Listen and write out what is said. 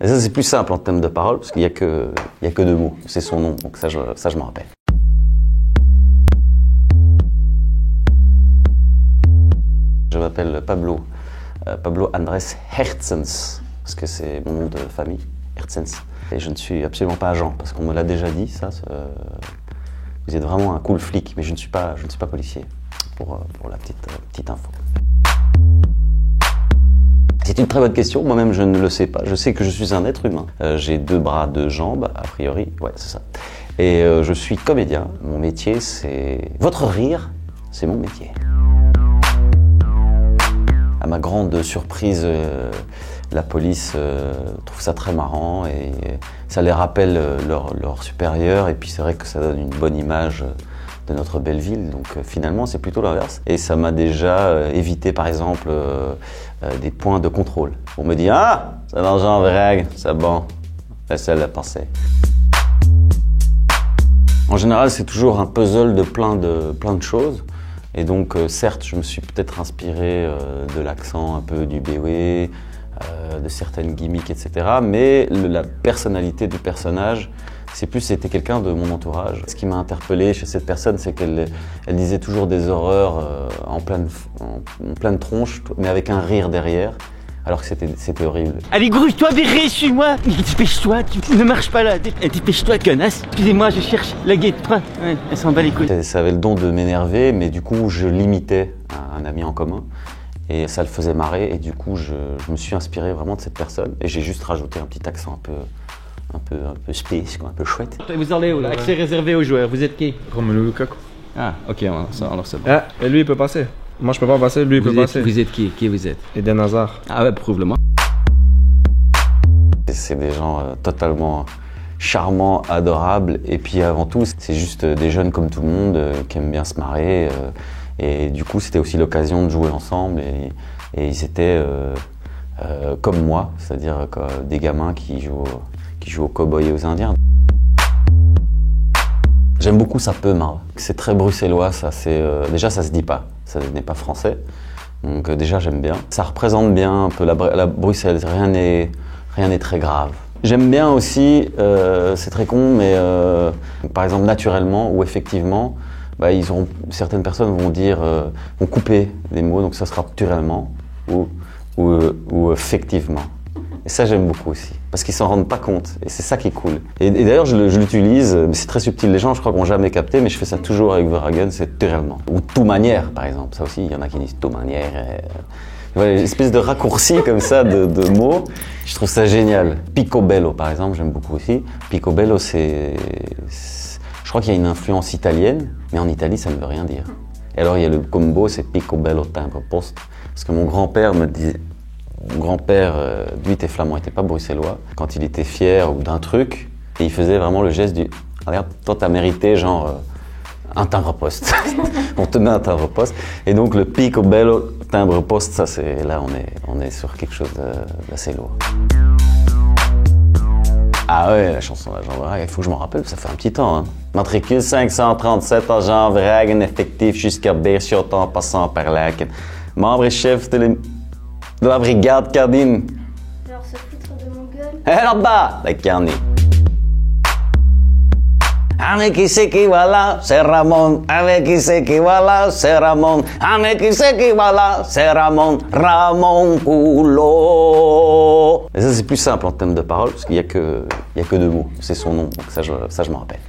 Et ça, c'est plus simple en termes de parole, parce qu'il n'y a que deux mots. C'est son nom, donc ça, je m'en rappelle. Je m'appelle Pablo Andrés Hertzens, parce que c'est mon nom de famille, Hertzens. Et je ne suis absolument pas agent, parce qu'on me l'a déjà dit, ça. Vous êtes vraiment un cool flic, mais je ne suis pas policier, pour la petite info. C'est une très bonne question, moi-même je ne le sais pas. Je sais que je suis un être humain. J'ai 2 bras, 2 jambes, a priori, ouais c'est ça. Et je suis comédien, mon métier c'est... Votre rire, c'est mon métier. À ma grande surprise, la police trouve ça très marrant et ça les rappelle leur supérieur et puis c'est vrai que ça donne une bonne image de notre belle ville, donc finalement c'est plutôt l'inverse. Et ça m'a déjà évité par exemple des points de contrôle. On me dit « Ah, c'est l'argent vrague, c'est bon, laissez la passer ». En général c'est toujours un puzzle de plein de choses. Et donc certes je me suis peut-être inspiré de l'accent un peu du BW, de certaines gimmicks, etc. Mais la personnalité du personnage, c'était quelqu'un de mon entourage. Ce qui m'a interpellé chez cette personne, c'est qu'elle disait toujours des horreurs en pleine tronche, mais avec un rire derrière, alors que c'était horrible. Allez, grouille-toi, verré, suis-moi. Dépêche-toi, tu ne marches pas là. Dépêche-toi, connasse. Excusez-moi, je cherche la guette. Ouais, elle s'en bat les couilles. Ça avait le don de m'énerver, mais du coup, je l'imitais à un ami en commun. Et ça le faisait marrer, et du coup, je me suis inspiré vraiment de cette personne. Et j'ai juste rajouté un petit accent un peu space, quoi, un peu chouette. Vous allez où là? Accès réservé aux joueurs, vous êtes qui? Romelu Lukaku. Ah, ok, alors c'est bon. Ah, et lui il peut passer. Moi je peux pas passer, lui il peut passer. Vous êtes qui? Qui vous êtes? Eden Hazard. Ah ouais, prouve-le-moi. C'est des gens totalement charmants, adorables, et puis avant tout, c'est juste des jeunes comme tout le monde qui aiment bien se marrer. Et du coup, c'était aussi l'occasion de jouer ensemble, et ils étaient comme moi, c'est-à-dire des gamins qui jouent aux cow-boys et aux indiens. J'aime beaucoup ça peut marre. C'est très bruxellois, ça. Déjà, ça se dit pas. Ça n'est pas français. Donc déjà, j'aime bien. Ça représente bien un peu la Bruxelles. Rien n'est très grave. J'aime bien aussi, c'est très con, mais par exemple naturellement, où effectivement, certaines personnes vont couper des mots, donc ça sera naturellement ou effectivement. Et ça, j'aime beaucoup aussi, parce qu'ils s'en rendent pas compte, et c'est ça qui est cool. Et d'ailleurs, je l'utilise, mais c'est très subtil. Les gens, je crois, n'ont jamais capté, mais je fais ça toujours avec Verhagen, c'est naturellement. Ou tout manière, par exemple. Ça aussi, il y en a qui disent tout manière. Voilà, une espèce de raccourci comme ça de mots, je trouve ça génial. Picobello, par exemple, j'aime beaucoup aussi. Picobello, je crois qu'il y a une influence italienne, mais en Italie, ça ne veut rien dire. Et alors, il y a le combo, c'est Picobello timbre poste, parce que mon grand-père me disait... Mon grand-père, lui, était flamand, il n'était pas bruxellois. Quand il était fier ou d'un truc, et il faisait vraiment le geste du « Regarde, toi, t'as mérité, genre, un timbre-poste. » On te met un timbre-poste. Et donc, le picobello timbre-poste, ça, là, on est sur quelque chose d'assez lourd. Ah ouais, la chanson d'Agent Vrague, il faut que je m'en rappelle, ça fait un petit temps. Hein. Matricule 537, Agent Vrague, effectif jusqu'à Berchot en passant par Laken. Membre et chef de la brigade Cardine. Alors se foutre de mon gueule. Là-bas, la Carnie. Avec qui c'est qui voilà, c'est Ramon. Avec qui c'est qui voilà, c'est Ramon. Avec qui c'est qui voilà, c'est Ramon. Ramon Coulot. Et ça, c'est plus simple en termes de parole, parce qu'il n'y a que 2 mots. C'est son nom, donc ça, je m'en rappelle.